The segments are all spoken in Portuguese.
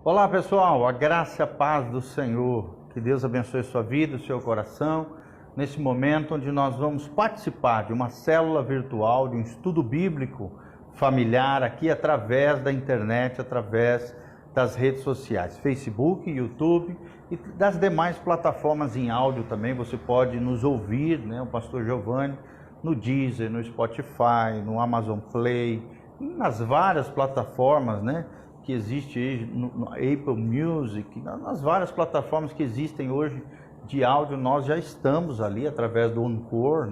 Olá pessoal, a graça e a paz do Senhor, que Deus abençoe sua vida, o seu coração, nesse momento onde nós vamos participar de uma célula virtual, de um estudo bíblico familiar aqui através da internet, através das redes sociais, Facebook, YouTube e das demais plataformas em áudio também. Você pode nos ouvir, o pastor Giovanni, no Deezer, no Spotify, no Amazon Play, nas várias plataformas, que existe aí, no Apple Music, nas várias plataformas que existem hoje de áudio. Nós já estamos ali através do Anchor,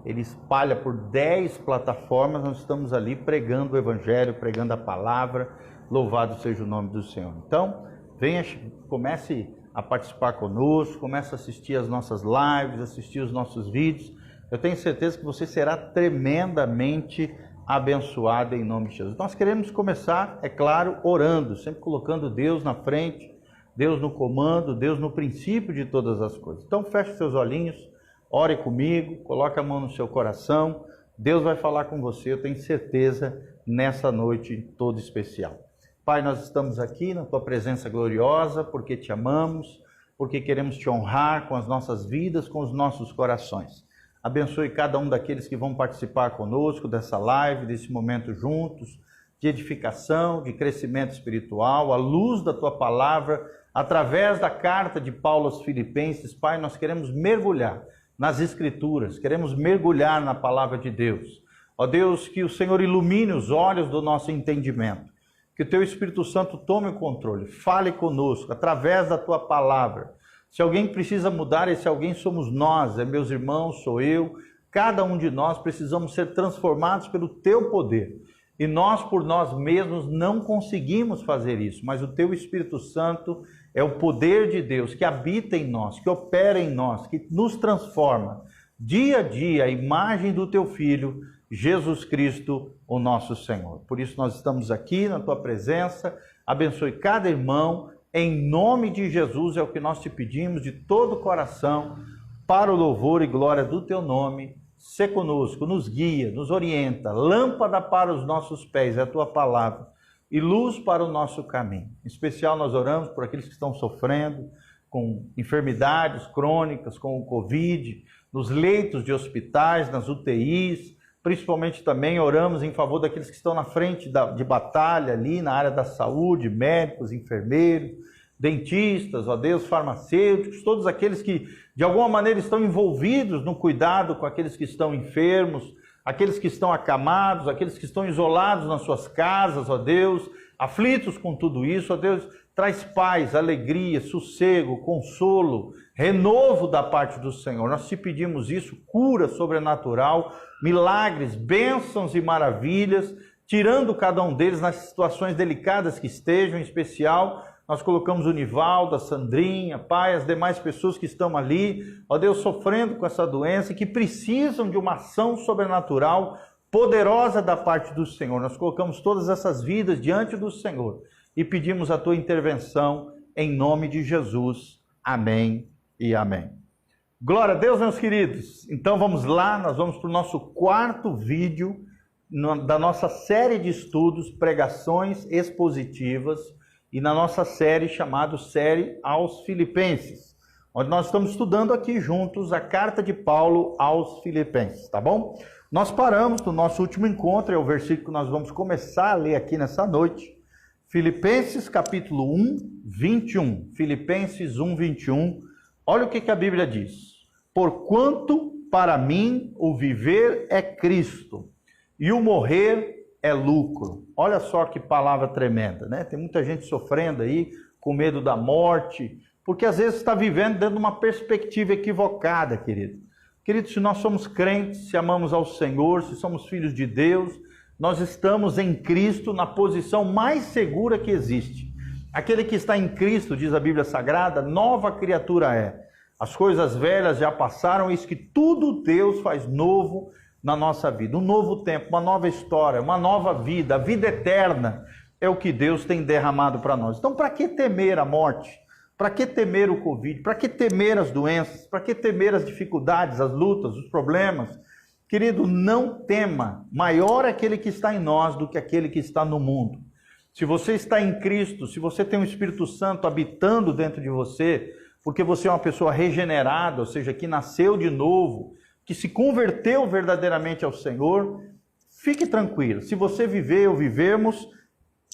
ele espalha por 10 plataformas, nós estamos ali pregando o Evangelho, pregando a palavra, louvado seja o nome do Senhor. Então, venha, comece a participar conosco, comece a assistir as nossas lives, assistir os nossos vídeos. Eu tenho certeza que você será tremendamente abençoado em nome de Jesus. Nós queremos começar, é claro, orando, sempre colocando Deus na frente, Deus no comando, Deus no princípio de todas as coisas. Então feche seus olhinhos, ore comigo, coloque a mão no seu coração, Deus vai falar com você, eu tenho certeza, nessa noite toda especial. Pai, nós estamos aqui na Tua presença gloriosa, porque Te amamos, porque queremos Te honrar com as nossas vidas, com os nossos corações. Abençoe cada um daqueles que vão participar conosco dessa live, desse momento juntos, de edificação, de crescimento espiritual, à luz da Tua palavra, através da carta de Paulo aos Filipenses. Pai, nós queremos mergulhar nas Escrituras, queremos mergulhar na palavra de Deus. Ó Deus, que o Senhor ilumine os olhos do nosso entendimento, que o Teu Espírito Santo tome o controle, fale conosco através da Tua palavra. Se alguém precisa mudar, esse alguém somos nós, meus irmãos, sou eu. Cada um de nós precisamos ser transformados pelo Teu poder. E nós, por nós mesmos, não conseguimos fazer isso. Mas o Teu Espírito Santo é o poder de Deus que habita em nós, que opera em nós, que nos transforma dia a dia a imagem do Teu Filho, Jesus Cristo, o nosso Senhor. Por isso nós estamos aqui na Tua presença. Abençoe cada irmão. Em nome de Jesus é o que nós Te pedimos de todo o coração, para o louvor e glória do Teu nome. Sê conosco, nos guia, nos orienta, lâmpada para os nossos pés é a Tua palavra e luz para o nosso caminho. Em especial nós oramos por aqueles que estão sofrendo com enfermidades crônicas, com o Covid, nos leitos de hospitais, nas UTIs, principalmente também oramos em favor daqueles que estão na frente de batalha ali na área da saúde, médicos, enfermeiros, dentistas, ó Deus, farmacêuticos, todos aqueles que de alguma maneira estão envolvidos no cuidado com aqueles que estão enfermos, aqueles que estão acamados, aqueles que estão isolados nas suas casas, ó Deus, aflitos com tudo isso, ó Deus, traz paz, alegria, sossego, consolo, renovo da parte do Senhor. Nós Te pedimos isso, cura sobrenatural, milagres, bênçãos e maravilhas, tirando cada um deles nas situações delicadas que estejam, em especial. Nós colocamos o Nivaldo, a Sandrinha, Pai, as demais pessoas que estão ali, ó Deus, sofrendo com essa doença e que precisam de uma ação sobrenatural, poderosa da parte do Senhor. Nós colocamos todas essas vidas diante do Senhor e pedimos a Tua intervenção em nome de Jesus. Amém e amém. Glória a Deus, meus queridos. Então vamos lá, nós vamos para o nosso quarto vídeo da nossa série de estudos, pregações expositivas, e na nossa série chamada Série aos Filipenses, onde nós estamos estudando aqui juntos a carta de Paulo aos Filipenses, tá bom? Nós paramos no nosso último encontro, é o versículo que nós vamos começar a ler aqui nessa noite, Filipenses capítulo 1, 21. Filipenses 1, 21. Olha o que a Bíblia diz. Porquanto para mim o viver é Cristo e o morrer é lucro. Olha só que palavra tremenda, Tem muita gente sofrendo aí, com medo da morte, porque às vezes está vivendo dentro de uma perspectiva equivocada, querido. Querido, se nós somos crentes, se amamos ao Senhor, se somos filhos de Deus, nós estamos em Cristo na posição mais segura que existe. Aquele que está em Cristo, diz a Bíblia Sagrada, nova criatura é. As coisas velhas já passaram, eis que tudo Deus faz novo na nossa vida. Um novo tempo, uma nova história, uma nova vida, a vida eterna é o que Deus tem derramado para nós. Então, para que temer a morte? Para que temer o Covid? Para que temer as doenças? Para que temer as dificuldades, as lutas, os problemas? Querido, não tema. Maior é aquele que está em nós do que aquele que está no mundo. Se você está em Cristo, se você tem o Espírito Santo habitando dentro de você, porque você é uma pessoa regenerada, ou seja, que nasceu de novo, que se converteu verdadeiramente ao Senhor, fique tranquilo. Se você viver ou vivemos,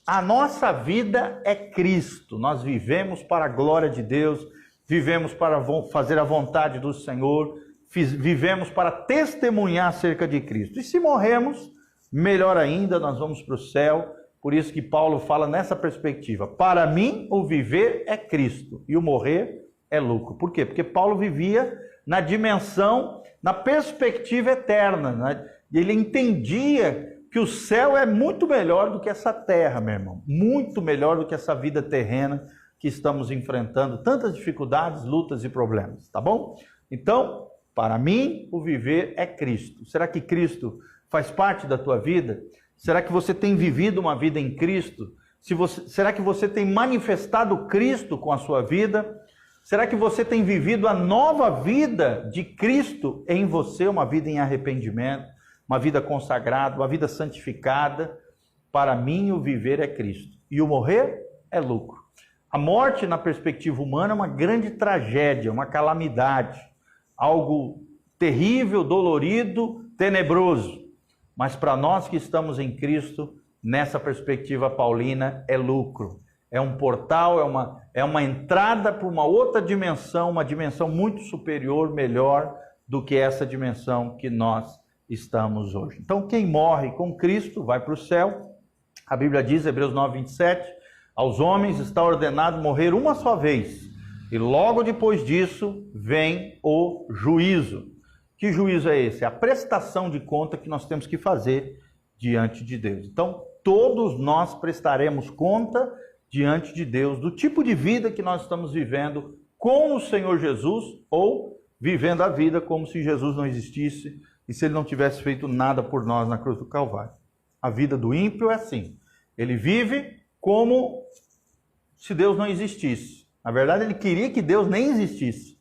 a nossa vida é Cristo. Nós vivemos para a glória de Deus, vivemos para fazer a vontade do Senhor, vivemos para testemunhar acerca de Cristo. E se morremos, melhor ainda, nós vamos para o céu. Por isso que Paulo fala nessa perspectiva. Para mim, o viver é Cristo e o morrer é lucro. Por quê? Porque Paulo vivia na dimensão, na perspectiva eterna, né? Ele entendia que o céu é muito melhor do que essa terra, meu irmão. Muito melhor do que essa vida terrena que estamos enfrentando. Tantas dificuldades, lutas e problemas, tá bom? Então, para mim, o viver é Cristo. Será que Cristo faz parte da tua vida? Será que você tem vivido uma vida em Cristo? Será que você tem manifestado Cristo com a sua vida? Será que você tem vivido a nova vida de Cristo em você? Uma vida em arrependimento, uma vida consagrada, uma vida santificada? Para mim, o viver é Cristo. E o morrer é lucro. A morte, na perspectiva humana, é uma grande tragédia, uma calamidade. Algo terrível, dolorido, tenebroso. Mas para nós que estamos em Cristo, nessa perspectiva paulina, é lucro. É um portal, é uma entrada para uma outra dimensão, uma dimensão muito superior, melhor do que essa dimensão que nós estamos hoje. Então, quem morre com Cristo vai para o céu. A Bíblia diz, Hebreus 9:27, aos homens está ordenado morrer uma só vez, e logo depois disso vem o juízo. Que juízo é esse? É a prestação de conta que nós temos que fazer diante de Deus. Então, todos nós prestaremos conta diante de Deus do tipo de vida que nós estamos vivendo com o Senhor Jesus ou vivendo a vida como se Jesus não existisse e se Ele não tivesse feito nada por nós na cruz do Calvário. A vida do ímpio é assim. Ele vive como se Deus não existisse. Na verdade, ele queria que Deus nem existisse.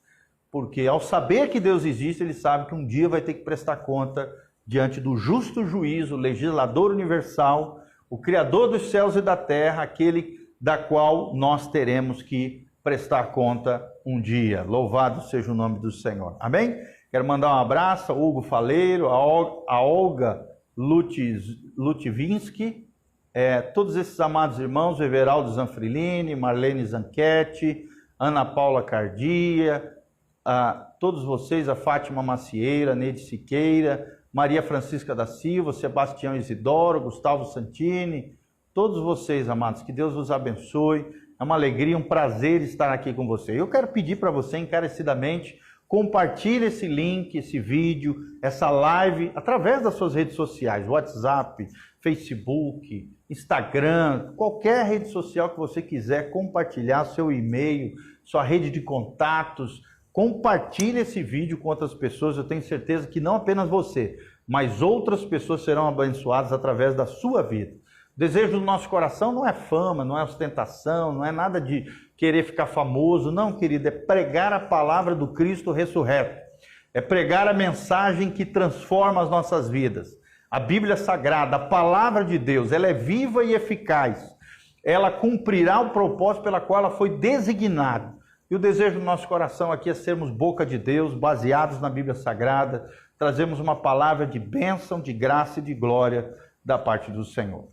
Porque ao saber que Deus existe, ele sabe que um dia vai ter que prestar conta diante do justo juízo, o legislador universal, o Criador dos céus e da terra, aquele da qual nós teremos que prestar conta um dia. Louvado seja o nome do Senhor. Amém? Quero mandar um abraço ao Hugo Faleiro, a Olga Lutvinsky, todos esses amados irmãos, o Everaldo Zanfrilini, Marlene Zanchetti, Ana Paula Cardia, todos vocês, a Fátima Macieira, Neide Siqueira, Maria Francisca da Silva, Sebastião Isidoro, Gustavo Santini, todos vocês, amados, que Deus vos abençoe. É uma alegria, um prazer estar aqui com você. Eu quero pedir para você encarecidamente, compartilhe esse link, esse vídeo, essa live, através das suas redes sociais, WhatsApp, Facebook, Instagram, qualquer rede social que você quiser compartilhar, seu e-mail, sua rede de contatos. Compartilhe esse vídeo com outras pessoas, eu tenho certeza que não apenas você, mas outras pessoas serão abençoadas através da sua vida. O desejo do nosso coração não é fama, não é ostentação, não é nada de querer ficar famoso, não, querido, é pregar a palavra do Cristo ressurreto, é pregar a mensagem que transforma as nossas vidas. A Bíblia Sagrada, a palavra de Deus, ela é viva e eficaz, ela cumprirá o propósito pela qual ela foi designada. E o desejo do nosso coração aqui é sermos boca de Deus, baseados na Bíblia Sagrada, trazemos uma palavra de bênção, de graça e de glória da parte do Senhor.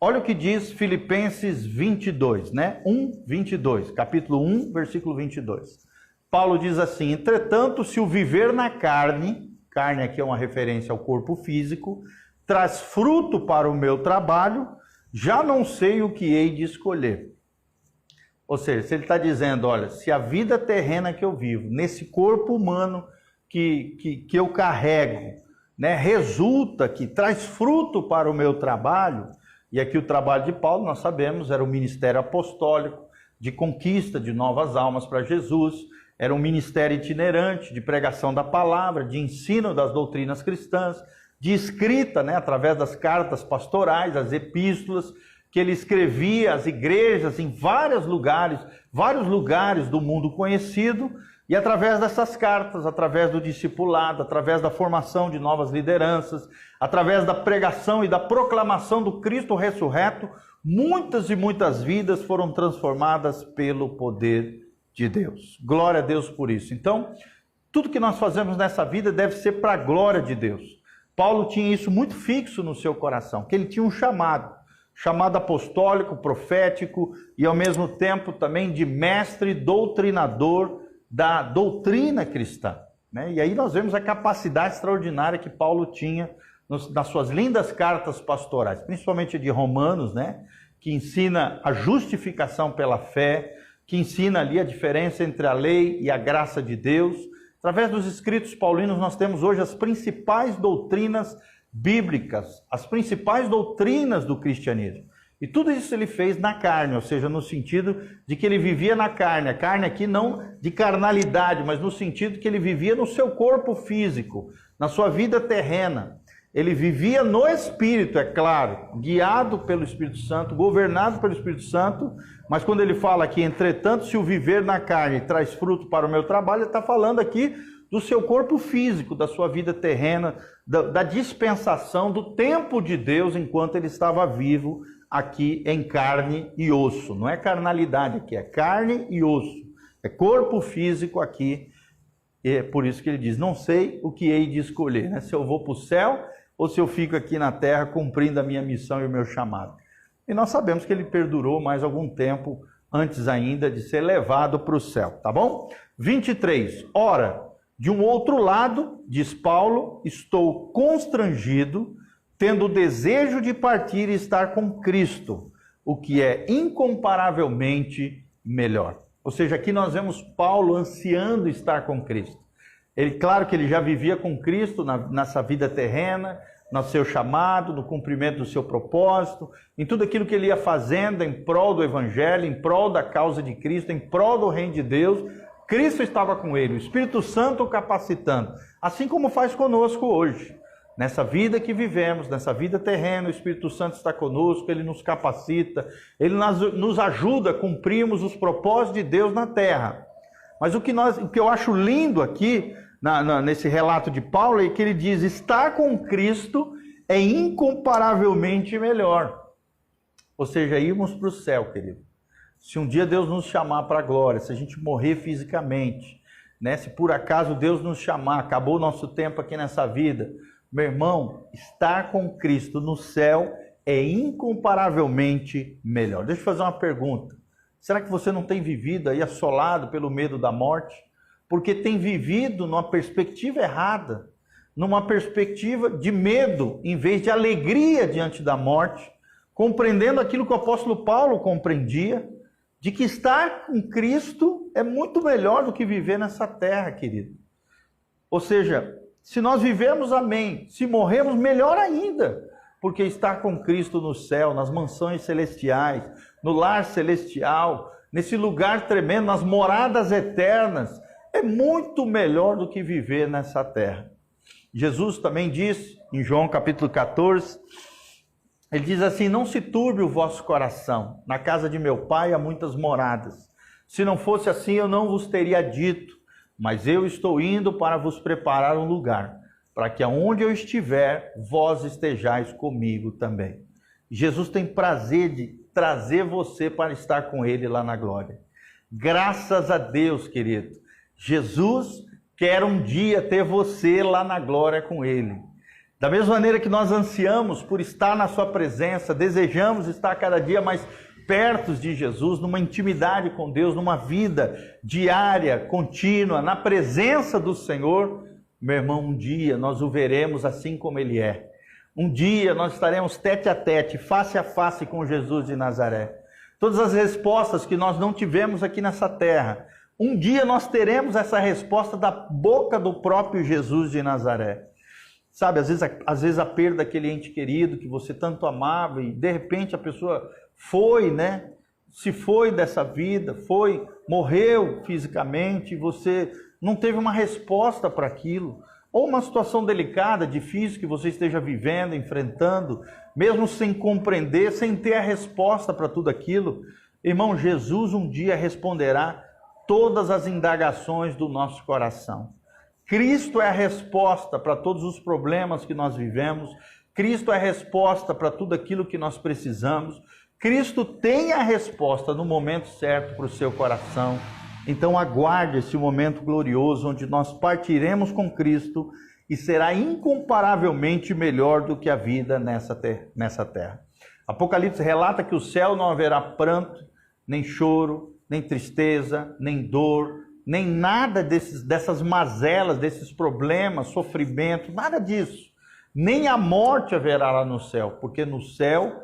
Olha o que diz Filipenses 22, né? 1:22, capítulo 1, versículo 22. Paulo diz assim, entretanto, se o viver na carne aqui é uma referência ao corpo físico, traz fruto para o meu trabalho, já não sei o que hei de escolher. Ou seja, se ele está dizendo, olha, se a vida terrena que eu vivo, nesse corpo humano que eu carrego, né, resulta que traz fruto para o meu trabalho, e aqui o trabalho de Paulo, nós sabemos, era o ministério apostólico, de conquista de novas almas para Jesus, era um ministério itinerante de pregação da palavra, de ensino das doutrinas cristãs, de escrita, né, através das cartas pastorais, as epístolas, que ele escrevia às igrejas em vários lugares do mundo conhecido, e através dessas cartas, através do discipulado, através da formação de novas lideranças, através da pregação e da proclamação do Cristo ressurreto, muitas e muitas vidas foram transformadas pelo poder de Deus. Glória a Deus por isso. Então, tudo que nós fazemos nessa vida deve ser para a glória de Deus. Paulo tinha isso muito fixo no seu coração, que ele tinha um chamado apostólico, profético e ao mesmo tempo também de mestre doutrinador da doutrina cristã, né? E aí nós vemos a capacidade extraordinária que Paulo tinha nas suas lindas cartas pastorais, principalmente de Romanos, né? Que ensina a justificação pela fé, que ensina ali a diferença entre a lei e a graça de Deus. Através dos escritos paulinos nós temos hoje as principais doutrinas bíblicas, as principais doutrinas do cristianismo. E tudo isso ele fez na carne, ou seja, no sentido de que ele vivia na carne. A carne aqui não de carnalidade, mas no sentido que ele vivia no seu corpo físico, na sua vida terrena. Ele vivia no Espírito, é claro, guiado pelo Espírito Santo, governado pelo Espírito Santo, mas quando ele fala aqui, entretanto, se o viver na carne traz fruto para o meu trabalho, ele está falando aqui do seu corpo físico, da sua vida terrena, da dispensação do tempo de Deus enquanto ele estava vivo aqui em carne e osso. Não é carnalidade aqui, é carne e osso. É corpo físico aqui. E é por isso que ele diz, não sei o que hei de escolher, né? Se eu vou para o céu ou se eu fico aqui na terra cumprindo a minha missão e o meu chamado. E nós sabemos que ele perdurou mais algum tempo antes ainda de ser levado para o céu, tá bom? 23. Ora, de um outro lado, diz Paulo, estou constrangido, tendo o desejo de partir e estar com Cristo, o que é incomparavelmente melhor. Ou seja, aqui nós vemos Paulo ansiando estar com Cristo. Claro que ele já vivia com Cristo nessa vida terrena, no seu chamado, no cumprimento do seu propósito, em tudo aquilo que ele ia fazendo em prol do Evangelho, em prol da causa de Cristo, em prol do reino de Deus. Cristo estava com ele, o Espírito Santo o capacitando, assim como faz conosco hoje. Nessa vida que vivemos, nessa vida terrena, o Espírito Santo está conosco, ele nos capacita, ele nos ajuda a cumprirmos os propósitos de Deus na terra. Mas o que eu acho lindo aqui, nesse relato de Paulo, é que ele diz, estar com Cristo é incomparavelmente melhor. Ou seja, irmos para o céu, querido. Se um dia Deus nos chamar para a glória, se a gente morrer fisicamente, né? Se por acaso Deus nos chamar, acabou o nosso tempo aqui nessa vida, meu irmão, estar com Cristo no céu é incomparavelmente melhor. Deixa eu fazer uma pergunta. Será que você não tem vivido aí assolado pelo medo da morte? Porque tem vivido numa perspectiva errada, numa perspectiva de medo, em vez de alegria diante da morte, compreendendo aquilo que o apóstolo Paulo compreendia, de que estar com Cristo é muito melhor do que viver nessa terra, querido. Ou seja, se nós vivemos, amém. Se morrermos, melhor ainda. Porque estar com Cristo no céu, nas mansões celestiais, no lar celestial, nesse lugar tremendo, nas moradas eternas, é muito melhor do que viver nessa terra. Jesus também diz, em João capítulo 14, ele diz assim, não se turbe o vosso coração, na casa de meu pai há muitas moradas. Se não fosse assim, eu não vos teria dito, mas eu estou indo para vos preparar um lugar, para que aonde eu estiver, vós estejais comigo também. Jesus tem prazer de trazer você para estar com ele lá na glória. Graças a Deus, querido. Jesus quer um dia ter você lá na glória com ele. Da mesma maneira que nós ansiamos por estar na sua presença, desejamos estar cada dia mais perto de Jesus, numa intimidade com Deus, numa vida diária, contínua, na presença do Senhor, meu irmão, um dia nós o veremos assim como ele é. Um dia nós estaremos tete a tete, face a face com Jesus de Nazaré. Todas as respostas que nós não tivemos aqui nessa terra, um dia nós teremos essa resposta da boca do próprio Jesus de Nazaré. Sabe, às vezes a perda daquele ente querido que você tanto amava e de repente a pessoa foi, né? Se foi dessa vida, morreu fisicamente e você não teve uma resposta para aquilo. Ou uma situação delicada, difícil que você esteja vivendo, enfrentando, mesmo sem compreender, sem ter a resposta para tudo aquilo. Irmão, Jesus um dia responderá todas as indagações do nosso coração. Cristo é a resposta para todos os problemas que nós vivemos. Cristo é a resposta para tudo aquilo que nós precisamos. Cristo tem a resposta no momento certo para o seu coração. Então aguarde esse momento glorioso onde nós partiremos com Cristo e será incomparavelmente melhor do que a vida nessa terra. Apocalipse relata que o céu não haverá pranto, nem choro, nem tristeza, nem dor, nem nada dessas mazelas, desses problemas, sofrimento, nada disso. Nem a morte haverá lá no céu, porque no céu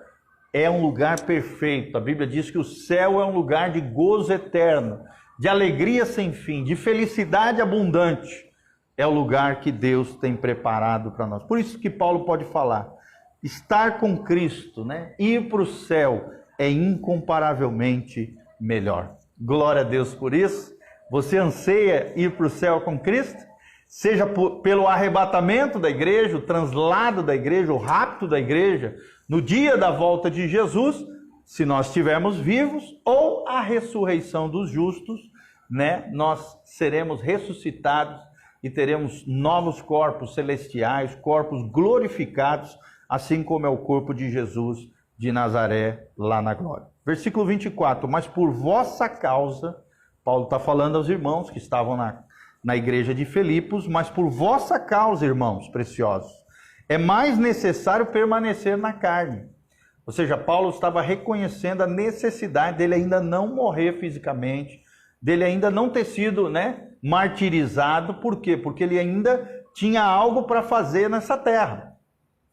é um lugar perfeito. A Bíblia diz que o céu é um lugar de gozo eterno, de alegria sem fim, de felicidade abundante. É o lugar que Deus tem preparado para nós. Por isso que Paulo pode falar, estar com Cristo, né? Ir para o céu é incomparavelmente melhor. Glória a Deus por isso. Você anseia ir para o céu com Cristo? Seja pelo arrebatamento da igreja, o translado da igreja, o rapto da igreja, no dia da volta de Jesus, se nós estivermos vivos, ou a ressurreição dos justos, né? Nós seremos ressuscitados e teremos novos corpos celestiais, corpos glorificados, assim como é o corpo de Jesus de Nazaré lá na glória. Versículo 24, mas por vossa causa, Paulo está falando aos irmãos que estavam na igreja de Filipos, mas por vossa causa, irmãos preciosos, é mais necessário permanecer na carne. Ou seja, Paulo estava reconhecendo a necessidade dele ainda não morrer fisicamente, dele ainda não ter sido, martirizado. Por quê? Porque ele ainda tinha algo para fazer nessa terra.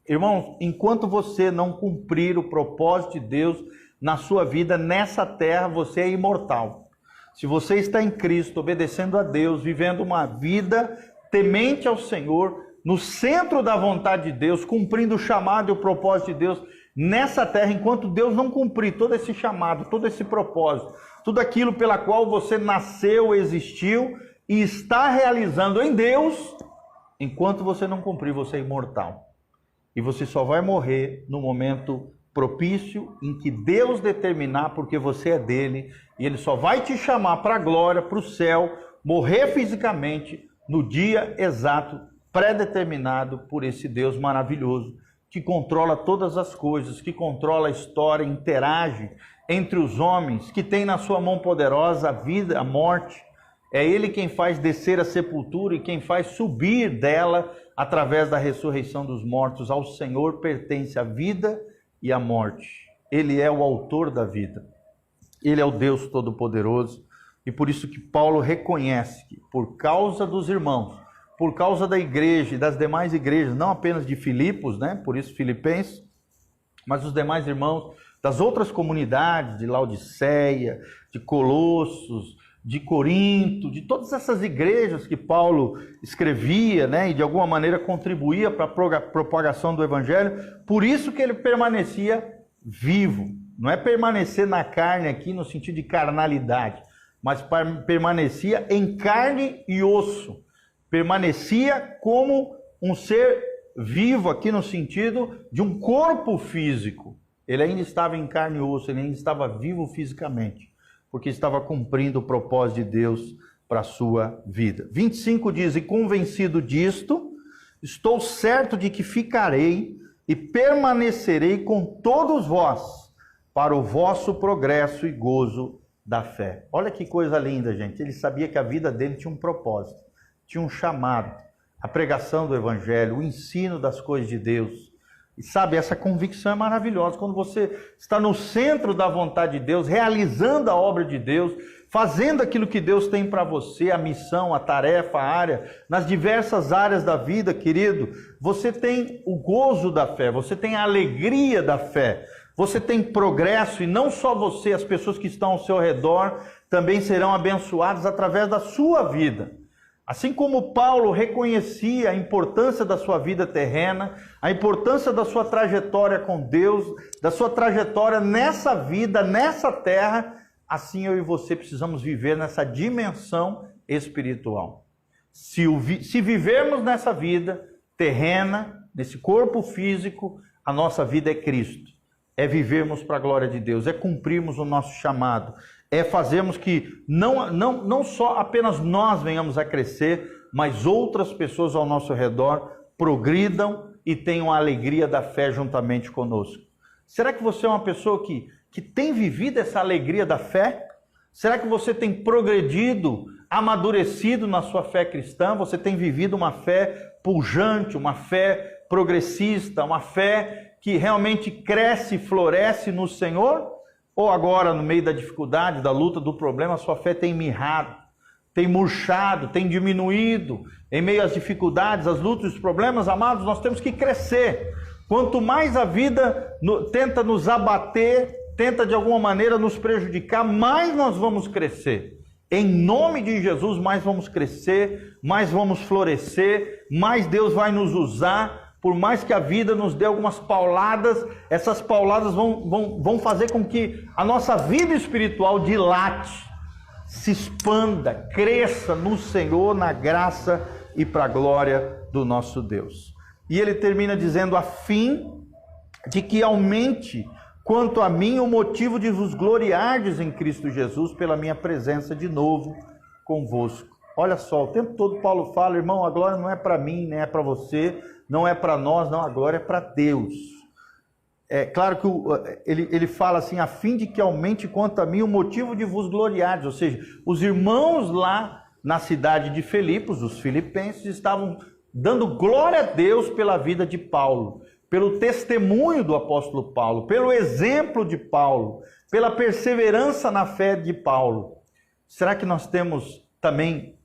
Irmãos, enquanto você não cumprir o propósito de Deus na sua vida, nessa terra, você é imortal. Se você está em Cristo, obedecendo a Deus, vivendo uma vida temente ao Senhor, no centro da vontade de Deus, cumprindo o chamado e o propósito de Deus nessa terra, enquanto Deus não cumprir todo esse chamado, todo esse propósito, tudo aquilo pela qual você nasceu, existiu e está realizando em Deus, enquanto você não cumprir, você é imortal. E você só vai morrer no momento propício em que Deus determinar, porque você é dele, e ele só vai te chamar para a glória, para o céu, morrer fisicamente no dia exato, pré-determinado por esse Deus maravilhoso, que controla todas as coisas, que controla a história, interage entre os homens, que tem na sua mão poderosa a vida, a morte. É ele quem faz descer a sepultura e quem faz subir dela através da ressurreição dos mortos. Ao Senhor pertence a vida e a morte. Ele é o autor da vida. Ele é o Deus Todo-Poderoso. E por isso que Paulo reconhece que, por causa dos irmãos, por causa da igreja e das demais igrejas, não apenas de Filipos, por isso Filipenses, mas os demais irmãos das outras comunidades, de Laodiceia, de Colossos, de Corinto, de todas essas igrejas que Paulo escrevia, e de alguma maneira contribuía para a propagação do evangelho, por isso que ele permanecia vivo. Não é permanecer na carne aqui no sentido de carnalidade, mas permanecia em carne e osso. Permanecia como um ser vivo aqui no sentido de um corpo físico. Ele ainda estava em carne e osso, ele ainda estava vivo fisicamente, porque estava cumprindo o propósito de Deus para a sua vida. 25 diz, e convencido disto, estou certo de que ficarei e permanecerei com todos vós, para o vosso progresso e gozo da fé. Olha que coisa linda, gente. Ele sabia que a vida dele tinha um propósito, tinha um chamado, a pregação do evangelho, o ensino das coisas de Deus. E sabe, essa convicção é maravilhosa. Quando você está no centro da vontade de Deus, realizando a obra de Deus, fazendo aquilo que Deus tem para você, a missão, a tarefa, a área, nas diversas áreas da vida, querido, você tem o gozo da fé, você tem a alegria da fé, você tem progresso, e não só você, as pessoas que estão ao seu redor também serão abençoadas através da sua vida. Assim como Paulo reconhecia a importância da sua vida terrena, a importância da sua trajetória com Deus, da sua trajetória nessa vida, nessa terra, assim eu e você precisamos viver nessa dimensão espiritual. Se vivermos nessa vida terrena, nesse corpo físico, a nossa vida é Cristo. É vivermos para a glória de Deus, é cumprirmos o nosso chamado, é fazermos que não só apenas nós venhamos a crescer, mas outras pessoas ao nosso redor progridam e tenham a alegria da fé juntamente conosco. Será que você é uma pessoa que que tem vivido essa alegria da fé? Será que você tem progredido, amadurecido na sua fé cristã? Você tem vivido uma fé pujante, uma fé progressista, uma fé que realmente cresce e floresce no Senhor? Ou agora, no meio da dificuldade, da luta, do problema, a sua fé tem mirrado, tem murchado, tem diminuído? Em meio às dificuldades, às lutas e os problemas, amados, nós temos que crescer. Quanto mais a vida tenta nos abater, tenta de alguma maneira nos prejudicar, mais nós vamos crescer. Em nome de Jesus, mais vamos crescer, mais vamos florescer, mais Deus vai nos usar. Por mais que a vida nos dê algumas pauladas, essas pauladas vão fazer com que a nossa vida espiritual dilate, se expanda, cresça no Senhor, na graça e para a glória do nosso Deus. E ele termina dizendo: a fim de que aumente quanto a mim o motivo de vos gloriardes em Cristo Jesus pela minha presença de novo convosco. Olha só, o tempo todo Paulo fala: irmão, a glória não é para mim, nem é para você, não é para nós, não, a glória é para Deus. É claro que ele fala assim: a fim de que aumente quanto a mim o motivo de vos gloriardes. Ou seja, os irmãos lá na cidade de Filipos, os filipenses, estavam dando glória a Deus pela vida de Paulo, pelo testemunho do apóstolo Paulo, pelo exemplo de Paulo, pela perseverança na fé de Paulo. Será que nós temos também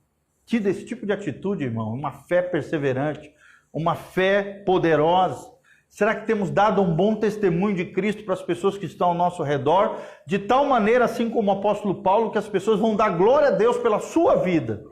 tido esse tipo de atitude, irmão? Uma fé perseverante, uma fé poderosa? Será que temos dado um bom testemunho de Cristo para as pessoas que estão ao nosso redor, de tal maneira, assim como o apóstolo Paulo, que as pessoas vão dar glória a Deus pela sua vida,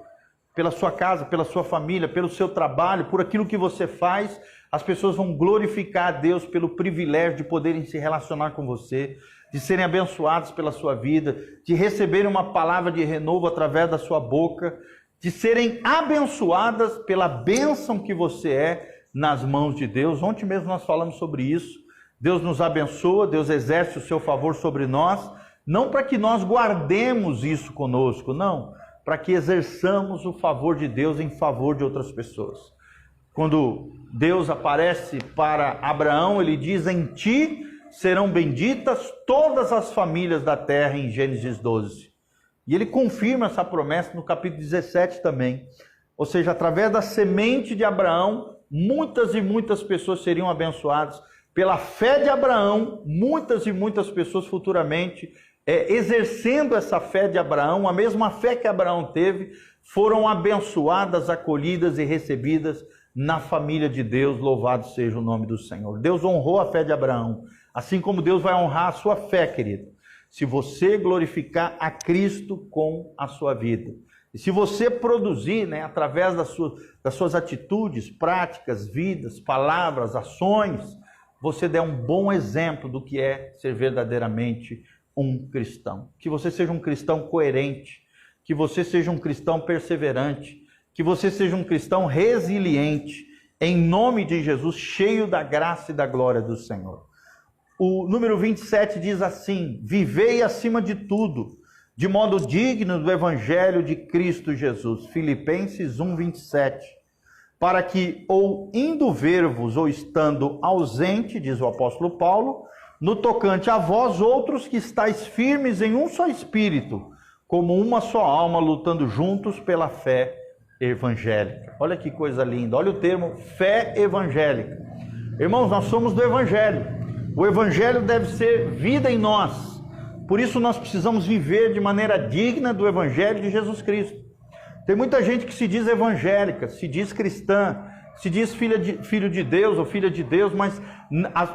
pela sua casa, pela sua família, pelo seu trabalho, por aquilo que você faz? As pessoas vão glorificar a Deus pelo privilégio de poderem se relacionar com você, de serem abençoados pela sua vida, de receberem uma palavra de renovo através da sua boca, de serem abençoadas pela bênção que você é nas mãos de Deus. Ontem mesmo nós falamos sobre isso. Deus nos abençoa, Deus exerce o seu favor sobre nós, não para que nós guardemos isso conosco, não, para que exerçamos o favor de Deus em favor de outras pessoas. Quando Deus aparece para Abraão, ele diz: em ti serão benditas todas as famílias da terra, em Gênesis 12. E ele confirma essa promessa no capítulo 17 também. Ou seja, através da semente de Abraão, muitas e muitas pessoas seriam abençoadas. Pela fé de Abraão, muitas e muitas pessoas futuramente, exercendo essa fé de Abraão, a mesma fé que Abraão teve, foram abençoadas, acolhidas e recebidas na família de Deus. Louvado seja o nome do Senhor. Deus honrou a fé de Abraão, assim como Deus vai honrar a sua fé, querido, se você glorificar a Cristo com a sua vida. E se você produzir, através das suas atitudes, práticas, vidas, palavras, ações, você der um bom exemplo do que é ser verdadeiramente um cristão. Que você seja um cristão coerente, que você seja um cristão perseverante, que você seja um cristão resiliente, em nome de Jesus, cheio da graça e da glória do Senhor. O número 27 diz assim: vivei acima de tudo, de modo digno do Evangelho de Cristo Jesus. Filipenses 1:27. Para que, ou indo ver-vos, ou estando ausente, diz o apóstolo Paulo, no tocante a vós outros que estáis firmes em um só espírito, como uma só alma, lutando juntos pela fé evangélica. Olha que coisa linda, olha o termo fé evangélica. Irmãos, nós somos do Evangelho. O Evangelho deve ser vida em nós. Por isso nós precisamos viver de maneira digna do Evangelho de Jesus Cristo. Tem muita gente que se diz evangélica, se diz cristã, se diz filho de Deus ou filha de Deus, mas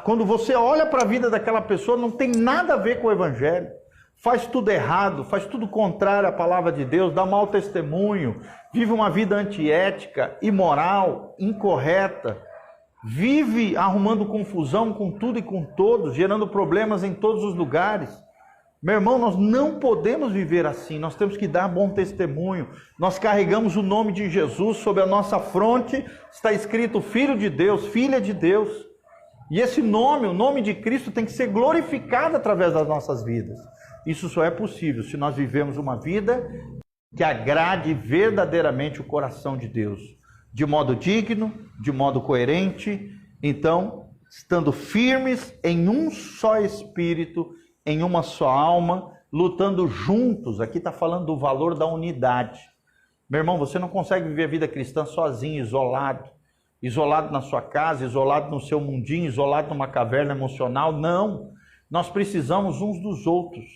quando você olha para a vida daquela pessoa, não tem nada a ver com o Evangelho. Faz tudo errado, faz tudo contrário à palavra de Deus, dá mau testemunho, vive uma vida antiética, imoral, incorreta, vive arrumando confusão com tudo e com todos, gerando problemas em todos os lugares. Meu irmão, nós não podemos viver assim, nós temos que dar bom testemunho. Nós carregamos o nome de Jesus sobre a nossa fronte, está escrito Filho de Deus, Filha de Deus. E esse nome, o nome de Cristo, tem que ser glorificado através das nossas vidas. Isso só é possível se nós vivemos uma vida que agrade verdadeiramente o coração de Deus, de modo digno, de modo coerente, então, estando firmes em um só espírito, em uma só alma, lutando juntos. Aqui está falando do valor da unidade. Meu irmão, você não consegue viver a vida cristã sozinho, isolado. Isolado na sua casa, isolado no seu mundinho, isolado numa caverna emocional. Não, nós precisamos uns dos outros.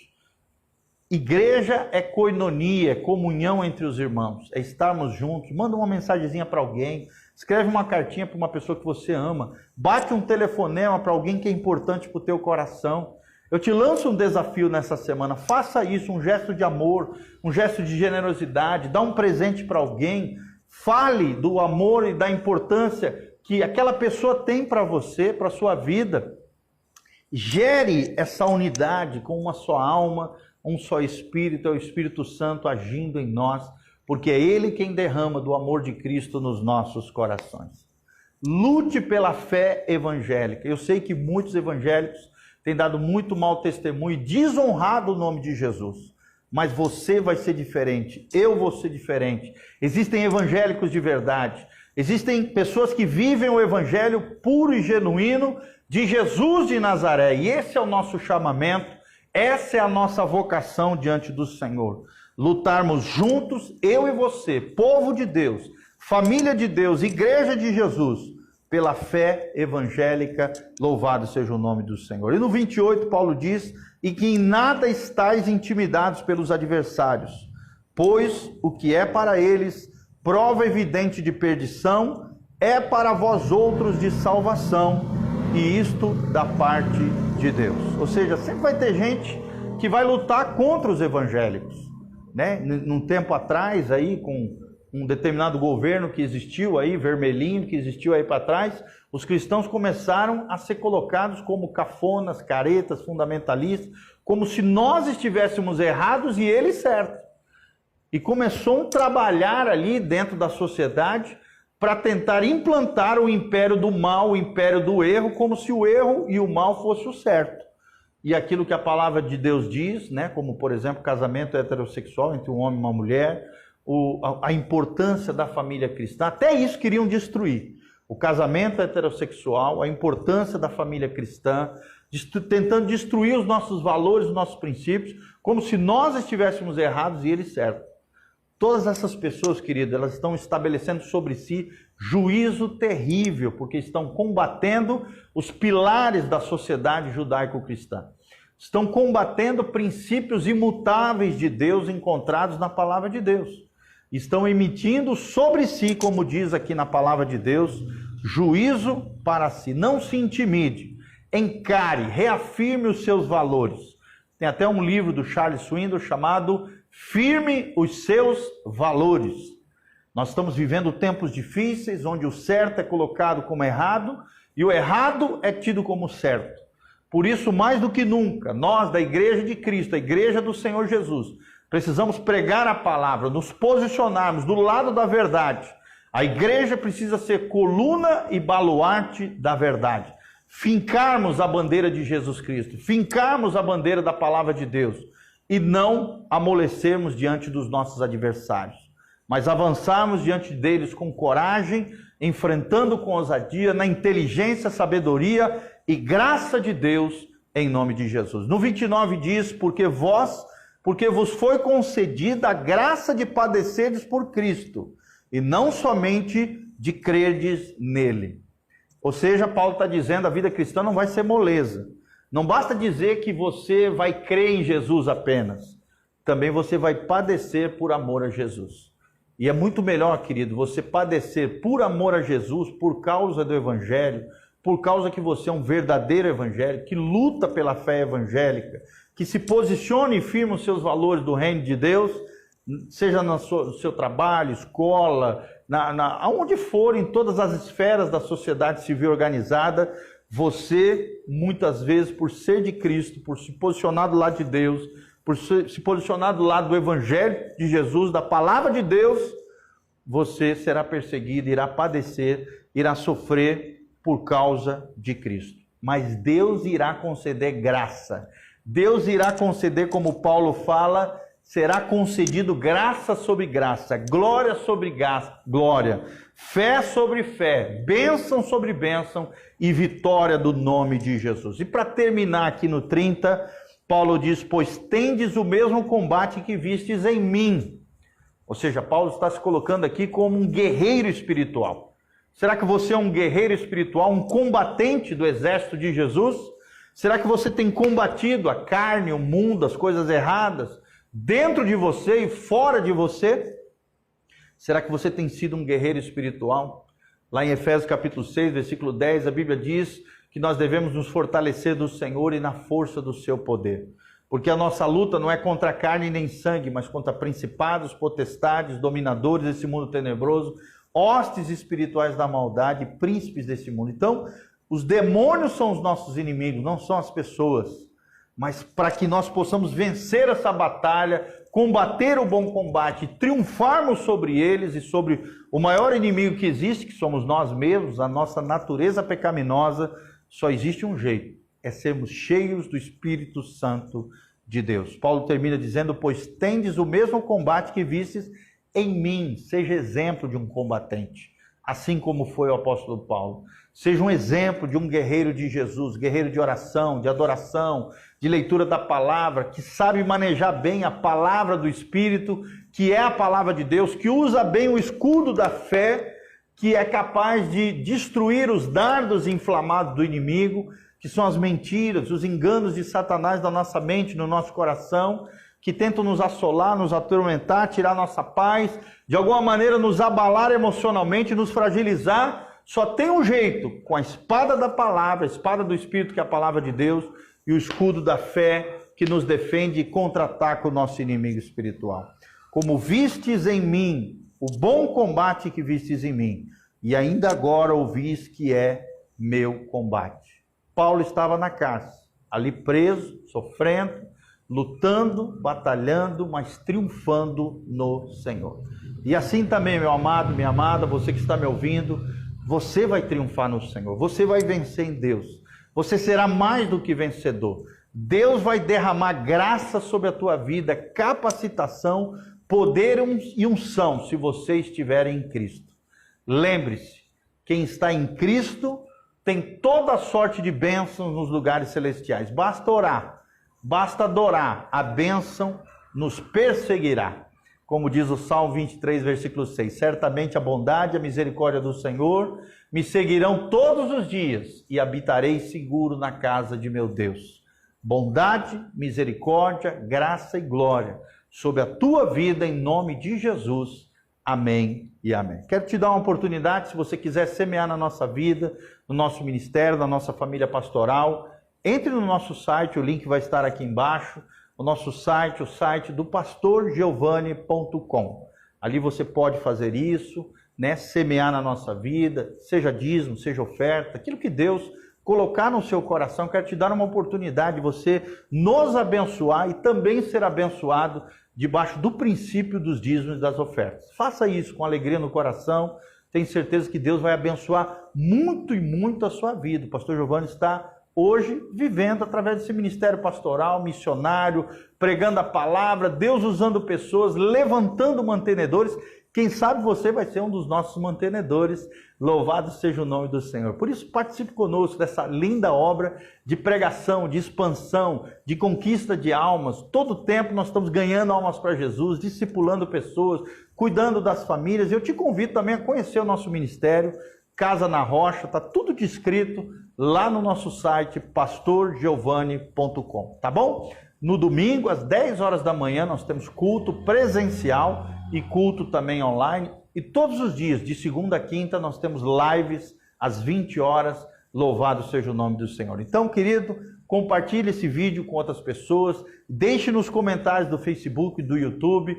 Igreja é koinonia, é comunhão entre os irmãos, é estarmos juntos. Manda uma mensagenzinha para alguém, escreve uma cartinha para uma pessoa que você ama, bate um telefonema para alguém que é importante para o teu coração. Eu te lanço um desafio nessa semana, faça isso, um gesto de amor, um gesto de generosidade, dá um presente para alguém, fale do amor e da importância que aquela pessoa tem para você, para a sua vida. Gere essa unidade com uma só alma, um só Espírito, é o Espírito Santo agindo em nós, porque é Ele quem derrama do amor de Cristo nos nossos corações. Lute pela fé evangélica. Eu sei que muitos evangélicos têm dado muito mau testemunho e desonrado o nome de Jesus. Mas você vai ser diferente, eu vou ser diferente. Existem evangélicos de verdade. Existem pessoas que vivem o evangelho puro e genuíno de Jesus de Nazaré. E esse é o nosso chamamento, essa é a nossa vocação diante do Senhor. Lutarmos juntos, eu e você, povo de Deus, família de Deus, igreja de Jesus, pela fé evangélica, louvado seja o nome do Senhor. E no 28, Paulo diz, e que em nada estáis intimidados pelos adversários, pois o que é para eles prova evidente de perdição, é para vós outros de salvação, e isto da parte de Deus. Ou seja, sempre vai ter gente que vai lutar contra os evangélicos, né? Num tempo atrás, aí, com um determinado governo que existiu aí, vermelhinho, que existiu aí para trás, os cristãos começaram a ser colocados como cafonas, caretas, fundamentalistas, como se nós estivéssemos errados e eles certos. E começou um trabalhar ali dentro da sociedade para tentar implantar o império do mal, o império do erro, como se o erro e o mal fosse o certo. E aquilo que a palavra de Deus diz, né, como por exemplo, casamento heterossexual entre um homem e uma mulher, a importância da família cristã, até isso queriam destruir. O casamento heterossexual, a importância da família cristã, tentando destruir os nossos valores, os nossos princípios, como se nós estivéssemos errados e eles certos. Todas essas pessoas, querido, elas estão estabelecendo sobre si juízo terrível, porque estão combatendo os pilares da sociedade judaico-cristã. Estão combatendo princípios imutáveis de Deus encontrados na palavra de Deus. Estão emitindo sobre si, como diz aqui na palavra de Deus, juízo para si. Não se intimide, encare, reafirme os seus valores. Tem até um livro do Charles Swindoll chamado Firme os Seus Valores. Nós estamos vivendo tempos difíceis, onde o certo é colocado como errado e o errado é tido como certo. Por isso, mais do que nunca, nós da Igreja de Cristo, a Igreja do Senhor Jesus, precisamos pregar a palavra, nos posicionarmos do lado da verdade. A igreja precisa ser coluna e baluarte da verdade. Fincarmos a bandeira de Jesus Cristo, fincarmos a bandeira da palavra de Deus e não amolecermos diante dos nossos adversários, mas avançarmos diante deles com coragem, enfrentando com ousadia, na inteligência, sabedoria e graça de Deus, em nome de Jesus. No 29 diz, porque vos foi concedida a graça de padecerdes por Cristo, e não somente de crerdes nele. Ou seja, Paulo está dizendo, a vida cristã não vai ser moleza. Não basta dizer que você vai crer em Jesus apenas. Também você vai padecer por amor a Jesus. E é muito melhor, querido, você padecer por amor a Jesus, por causa do Evangelho, por causa que você é um verdadeiro evangélico, que luta pela fé evangélica, que se posicione e firma os seus valores do reino de Deus, seja no seu trabalho, escola, aonde for, em todas as esferas da sociedade civil organizada, você, muitas vezes, por ser de Cristo, por se posicionar do lado de Deus, por se posicionar do lado do Evangelho de Jesus, da palavra de Deus, você será perseguido, irá padecer, irá sofrer por causa de Cristo. Mas Deus irá conceder graça. Deus irá conceder, como Paulo fala, será concedido graça sobre graça, glória sobre glória, fé sobre fé, bênção sobre bênção e vitória do nome de Jesus. E para terminar aqui no 30, Paulo diz, pois tendes o mesmo combate que vistes em mim. Ou seja, Paulo está se colocando aqui como um guerreiro espiritual. Será que você é um guerreiro espiritual, um combatente do exército de Jesus? Será que você tem combatido a carne, o mundo, as coisas erradas, dentro de você e fora de você? Será que você tem sido um guerreiro espiritual? Lá em Efésios capítulo 6, versículo 10, a Bíblia diz que nós devemos nos fortalecer do Senhor e na força do seu poder. Porque a nossa luta não é contra carne nem sangue, mas contra principados, potestades, dominadores desse mundo tenebroso, hostes espirituais da maldade, príncipes desse mundo. Então, os demônios são os nossos inimigos, não são as pessoas. Mas para que nós possamos vencer essa batalha, combater o bom combate, triunfarmos sobre eles e sobre o maior inimigo que existe, que somos nós mesmos, a nossa natureza pecaminosa, só existe um jeito, é sermos cheios do Espírito Santo de Deus. Paulo termina dizendo, pois tendes o mesmo combate que vistes em mim, seja exemplo de um combatente, assim como foi o apóstolo Paulo. Seja um exemplo de um guerreiro de Jesus, guerreiro de oração, de adoração, de leitura da palavra, que sabe manejar bem a palavra do Espírito, que é a palavra de Deus, que usa bem o escudo da fé, que é capaz de destruir os dardos inflamados do inimigo, que são as mentiras, os enganos de Satanás da nossa mente, no nosso coração, que tentam nos assolar, nos atormentar, tirar nossa paz, de alguma maneira nos abalar emocionalmente, nos fragilizar. Só tem um jeito, com a espada da palavra, a espada do Espírito, que é a palavra de Deus, e o escudo da fé, que nos defende e contra-ataca o nosso inimigo espiritual. Como vistes em mim, o bom combate que vistes em mim, e ainda agora ouvis que é meu combate. Paulo estava na cárcere, ali preso, sofrendo, lutando, batalhando, mas triunfando no Senhor. E assim também, meu amado, minha amada, você que está me ouvindo, você vai triunfar no Senhor, você vai vencer em Deus, você será mais do que vencedor. Deus vai derramar graça sobre a tua vida, capacitação, poder e unção, se você estiver em Cristo. Lembre-se, quem está em Cristo tem toda a sorte de bênçãos nos lugares celestiais. Basta orar, basta adorar, a bênção nos perseguirá. Como diz o Salmo 23, versículo 6, certamente a bondade e a misericórdia do Senhor me seguirão todos os dias e habitarei seguro na casa de meu Deus. Bondade, misericórdia, graça e glória sobre a tua vida em nome de Jesus. Amém e amém. Quero te dar uma oportunidade, se você quiser semear na nossa vida, no nosso ministério, na nossa família pastoral, entre no nosso site, o link vai estar aqui embaixo, o nosso site, o site do pastorgiovanni.com. Ali você pode fazer isso, né? Semear na nossa vida, seja dízimo, seja oferta, aquilo que Deus colocar no seu coração. Quero te dar uma oportunidade de você nos abençoar e também ser abençoado debaixo do princípio dos dízimos e das ofertas. Faça isso com alegria no coração, tenho certeza que Deus vai abençoar muito e muito a sua vida. O pastor Giovanni está hoje vivendo através desse ministério pastoral, missionário, pregando a palavra, Deus usando pessoas, levantando mantenedores. Quem sabe você vai ser um dos nossos mantenedores. Louvado seja o nome do Senhor. Por isso, participe conosco dessa linda obra de pregação, de expansão, de conquista de almas. Todo o tempo nós estamos ganhando almas para Jesus, discipulando pessoas, cuidando das famílias. Eu te convido também a conhecer o nosso ministério, Casa na Rocha, está tudo descrito lá no nosso site, pastorgiovanni.com, tá bom? No domingo, às 10 horas da manhã, nós temos culto presencial e culto também online. E todos os dias, de segunda a quinta, nós temos lives às 20 horas. Louvado seja o nome do Senhor. Então, querido, compartilhe esse vídeo com outras pessoas. Deixe nos comentários do Facebook e do YouTube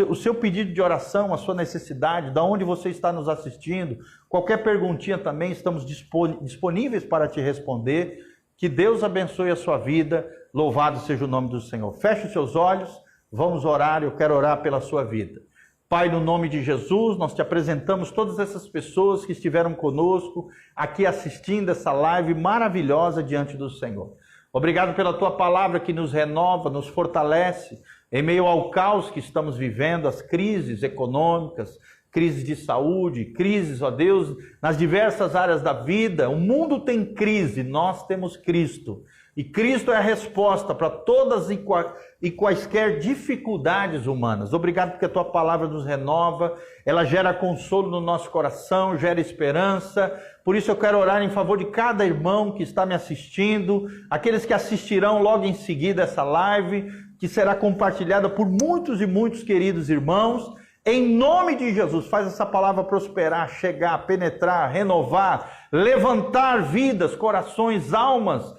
o seu pedido de oração, a sua necessidade, de onde você está nos assistindo. Qualquer perguntinha também, estamos disponíveis para te responder. Que Deus abençoe a sua vida. Louvado seja o nome do Senhor. Feche os seus olhos, vamos orar, eu quero orar pela sua vida. Pai, no nome de Jesus, nós te apresentamos todas essas pessoas que estiveram conosco, aqui assistindo essa live maravilhosa diante do Senhor. Obrigado pela tua palavra que nos renova, nos fortalece, em meio ao caos que estamos vivendo, as crises econômicas, crises de saúde, crises, ó Deus, nas diversas áreas da vida. O mundo tem crise, nós temos Cristo. E Cristo é a resposta para todas e quaisquer dificuldades humanas. Obrigado porque a tua palavra nos renova, ela gera consolo no nosso coração, gera esperança. Por isso eu quero orar em favor de cada irmão que está me assistindo, aqueles que assistirão logo em seguida essa live, que será compartilhada por muitos e muitos queridos irmãos. Em nome de Jesus, faz essa palavra prosperar, chegar, penetrar, renovar, levantar vidas, corações, almas,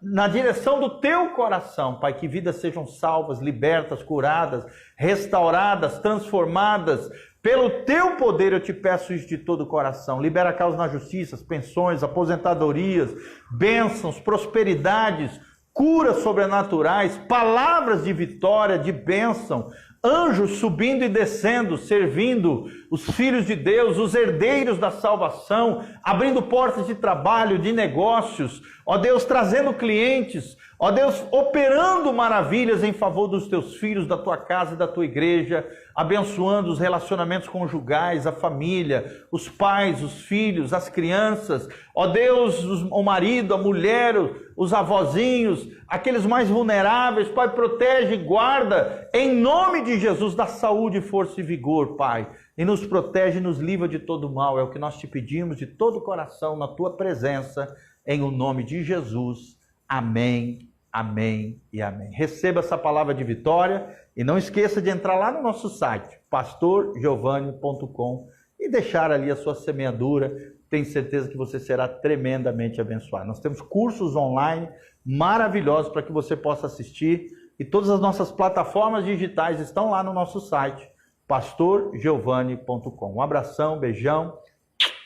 na direção do teu coração, Pai, que vidas sejam salvas, libertas, curadas, restauradas, transformadas. Pelo teu poder eu te peço isso de todo o coração. Libera causas na justiça, pensões, aposentadorias, bênçãos, prosperidades, curas sobrenaturais, palavras de vitória, de bênção, anjos subindo e descendo, servindo os filhos de Deus, os herdeiros da salvação, abrindo portas de trabalho, de negócios, ó Deus, trazendo clientes, ó Deus, operando maravilhas em favor dos teus filhos, da tua casa e da tua igreja, abençoando os relacionamentos conjugais, a família, os pais, os filhos, as crianças, ó Deus, o marido, a mulher, os avózinhos, aqueles mais vulneráveis, Pai, protege e guarda, em nome de Jesus, dá saúde, força e vigor, Pai, e nos protege e nos livra de todo mal, é o que nós te pedimos de todo o coração, na tua presença, em o nome de Jesus, amém, amém e amém. Receba essa palavra de vitória e não esqueça de entrar lá no nosso site, pastorgiovanni.com, e deixar ali a sua semeadura. Tenho certeza que você será tremendamente abençoado. Nós temos cursos online maravilhosos para que você possa assistir, e todas as nossas plataformas digitais estão lá no nosso site, pastorgiovanni.com. Um abração, beijão,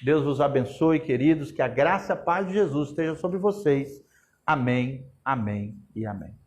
Deus vos abençoe, queridos, que a graça e a paz de Jesus esteja sobre vocês. Amém, amém e amém.